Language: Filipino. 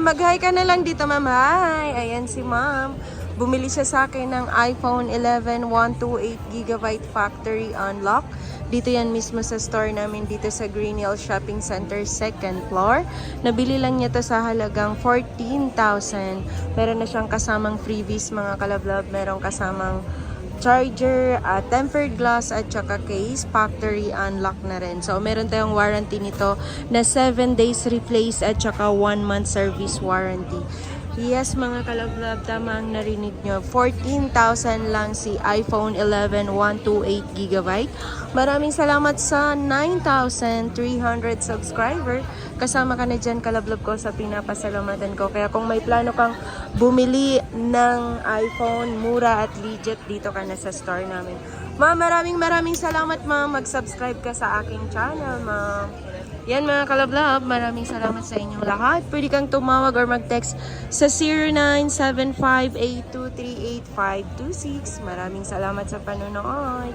Mag-hi ka na lang dito, ma'am. Hi! Ayan si ma'am. Bumili siya sa akin ng iPhone 11 128GB factory unlock. Dito yan mismo sa store namin dito sa Green Hills Shopping Center, 2nd floor. Nabili lang niya to sa halagang 14,000. Meron na siyang kasamang freebies mga kalablab. Merong kasamang charger, tempered glass at saka case, factory unlock na rin. So meron tayong warranty nito na 7 days replace at saka 1 month service warranty. Yes mga kalablab, tama ang narinig nyo. 14,000 lang si iPhone 11 128GB. Maraming salamat sa 9,300 subscriber. Kasama ka na dyan kalablab ko sa pinapasalamatan ko. Kaya kung may plano kang bumili ng iPhone, mura at legit, dito ka na sa store namin. Ma'am, maraming salamat ma'am. Mag-subscribe ka sa aking channel ma'am. Yan mga kalablab, maraming salamat sa inyong lahat. Pwede kang tumawag or mag-text sa 097582385526. Maraming salamat sa panonood.